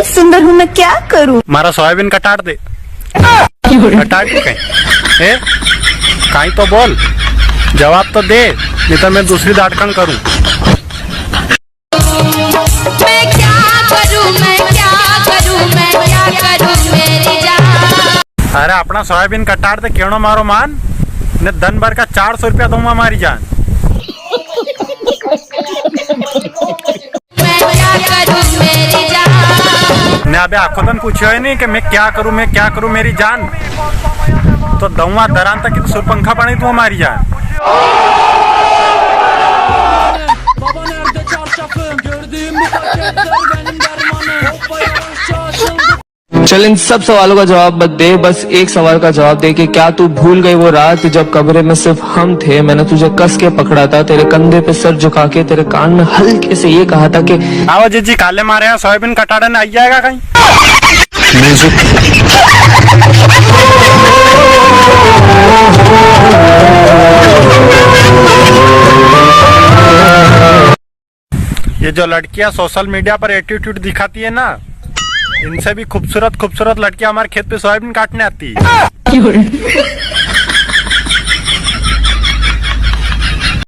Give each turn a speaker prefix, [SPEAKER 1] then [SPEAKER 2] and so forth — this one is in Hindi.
[SPEAKER 1] सुंदर हूँ, मैं क्या करूँ?
[SPEAKER 2] मारा सोयाबीन कटाट दे। कटाट दे कहीं कहीं तो बोल, जवाब तो दे, नहीं तो मैं दूसरी दाटकन करूँ।
[SPEAKER 3] मैं क्या करूँ, मैं क्या करूँ, मैं क्या करूँ मेरी जान।
[SPEAKER 2] अरे अपना सोयाबीन कटाट दे, क्यों मारो मान ने दिन भर का 400 रुपया दूंगा मारी जान।
[SPEAKER 3] मैं क्या करूँ मेरी जान।
[SPEAKER 2] ने अबे आखो दिन पूछो ही नहीं कि मैं क्या करूँ मेरी जान, तो दऊआ दरान तक की तो सुरपंखा पड़ी तू हमारी जान।
[SPEAKER 4] चल इन सब सवालों का जवाब मत दे, बस एक सवाल का जवाब दे कि क्या तू भूल गई वो रात जब कमरे में सिर्फ हम थे, मैंने तुझे कस के पकड़ा था, तेरे कंधे पे सर झुका के तेरे कान में हल्के से ये कहा था कि
[SPEAKER 2] आओ जी काले मारे हैं, सोयाबीन कटाड़े ने आई जाएगा कहीं। ये जो लड़कियां सोशल मीडिया पर एटीट्यूड दिखाती है ना, इनसे भी खूबसूरत लड़कियां हमारे खेत पे सोयाबीन काटने आती है।